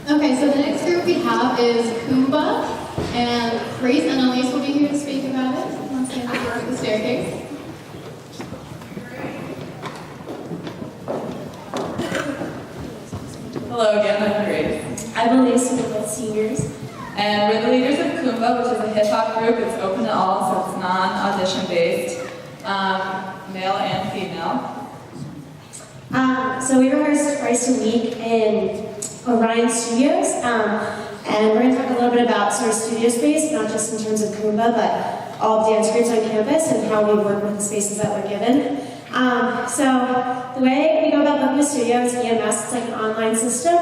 Okay, so the next group we have is Kuumba, and Grace and Alyse will be here to speak about it once they have the staircase. Hello again, I'm Grace. I'm Alyse, we're both seniors. And we're the leaders of Kuumba, which is a hip-hop group. It's open to all, so it's non-audition based, male and female. So we rehearse twice a week in Orion Studios, and we're going to talk a little bit about sort of studio space, not just in terms of Kuumba, but all dance groups on campus and how we work with the spaces that we're given. So the way we go about booking a studio is EMS. It's like an online system,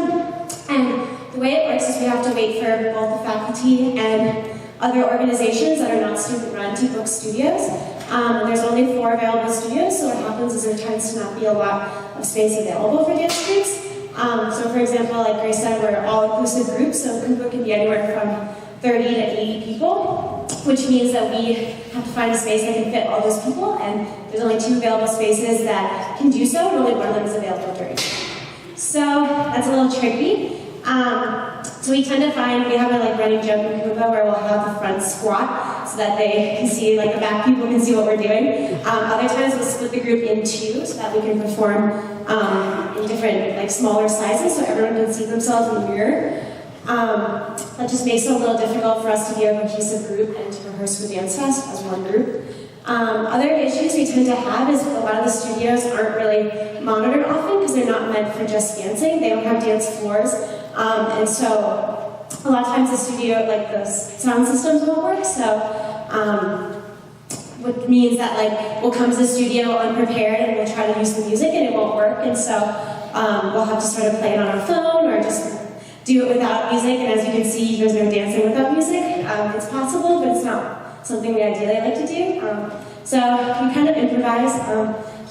and the way it works is we have to wait for both the faculty and other organizations that are not student-run to book studios. And there's only 4 available studios, so what happens is there tends to not be a lot of space available for dance groups. So for example, like Grace said, we're all-inclusive groups, so Kuumba can be anywhere from 30 to 80 people, which means that we have to find a space that can fit all those people, and there's only 2 available spaces that can do so, and only one of them is available during. So that's a little tricky. So we tend to find, we have a running joke in Kuumba where we'll have the front squat so that they can see, the back people can see what we're doing. Other times we'll split the group in 2 so that we can perform in different, smaller sizes so everyone can see themselves in the mirror. That just makes it a little difficult for us to be a cohesive group and to rehearse for Dance Fest as one group. Other issues we tend to have is a lot of the studios aren't really monitored often because they're not meant for just dancing. They don't have dance floors. And so a lot of times the studio, the sound systems won't work. So what means that we'll come to the studio unprepared and we'll try to use the music and it won't work. And so we'll have to sort of play it on our phone or just do it without music. And as you can see, there's no dancing without music. It's possible, but it's not something we ideally like to do. So we kind of improvise,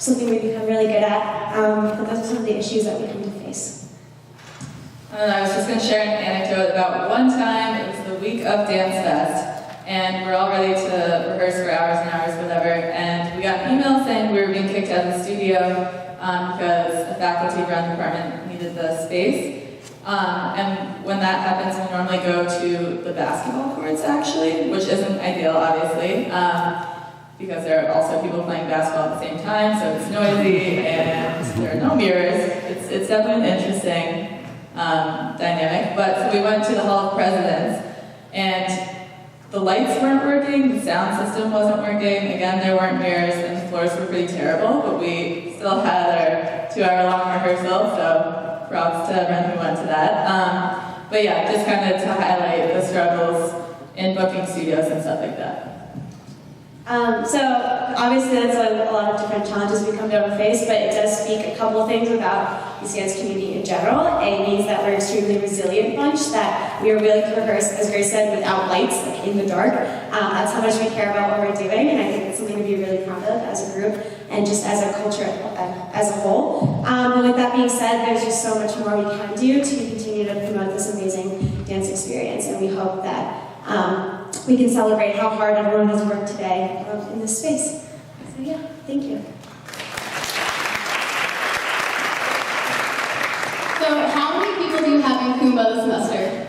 something we become really good at, but those are some of the issues that we come to face. And I was just going to share an anecdote about one time, it was the week of Dance Fest, and we're all ready to rehearse for hours and hours, whatever, and we got an email saying we were being kicked out of the studio because a faculty-run department needed the space. And when that happens, we normally go to the basketball courts, actually, which isn't ideal, obviously, because there are also people playing basketball at the same time, so it's noisy, and there are no mirrors. It's definitely an interesting dynamic. But so we went to the Hall of Presidents, and the lights weren't working, the sound system wasn't working, again, there weren't mirrors, and the floors were pretty terrible, but we still had our 2-hour-long rehearsal, so props to everyone who went to that. But yeah, just kind of to highlight the struggles in booking studios and stuff like that. So obviously that's a lot of different challenges we come to face, but it does speak a couple of things about the dance community in general. A means that we're an extremely resilient bunch, that we are willing to rehearse, as Grace said, without lights, in the dark. That's how much we care about what we're doing, and I think it's something to be really proud of as a group and just as a culture as a whole. But with that being said, there's just so much more we can do to continue to promote this amazing dance experience, and we hope that we can celebrate how hard everyone has worked today in this space. So yeah, thank you. So how many people do you have in Kuumba this semester?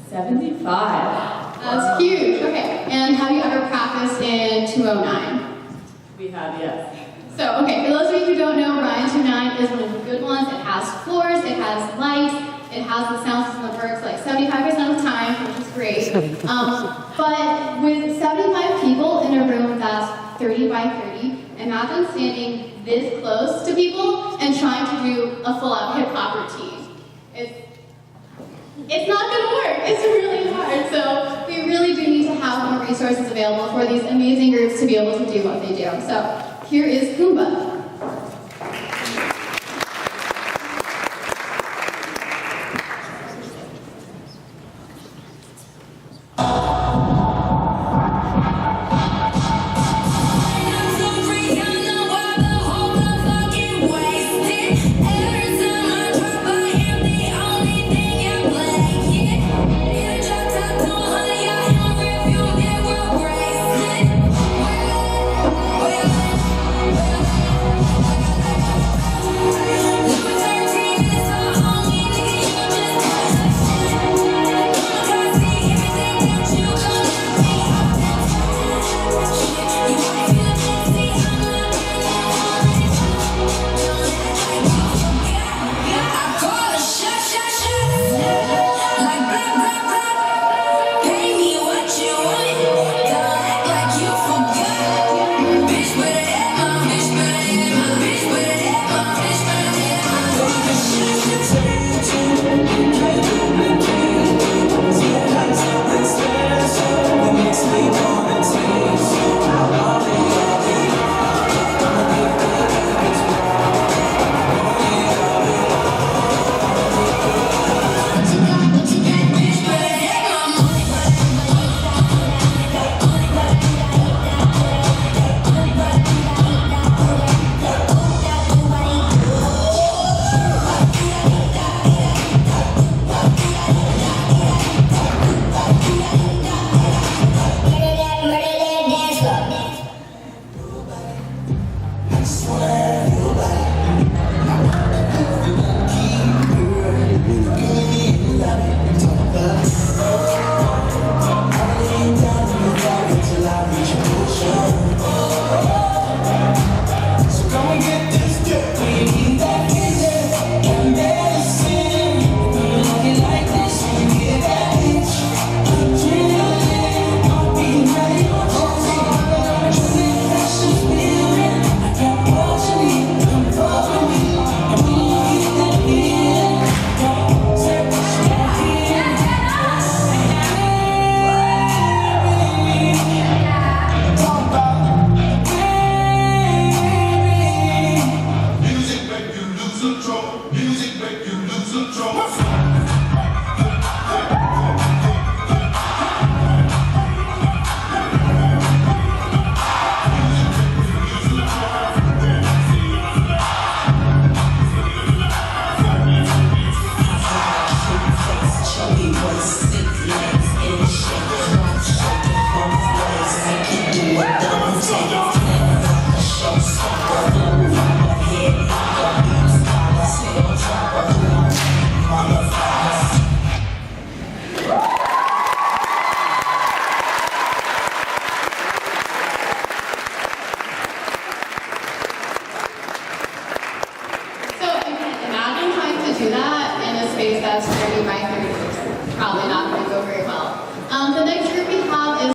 75. That's huge. Okay. And have you ever practiced in 209? We have, yes. So, okay, for those of you who don't know, Ryan 29 is one of the good ones. It has floors, it has lights, it has the sound system that works 75% of the time, which is great. But with 75 people in a room that's 30 by 30, imagine standing this close to people and trying to do a full-out hip-hop routine. It's not going to work. It's really hard. So we really do need to have more resources available for these amazing groups to be able to do what they do. So here is Kuumba. lose control. Music make you lose control.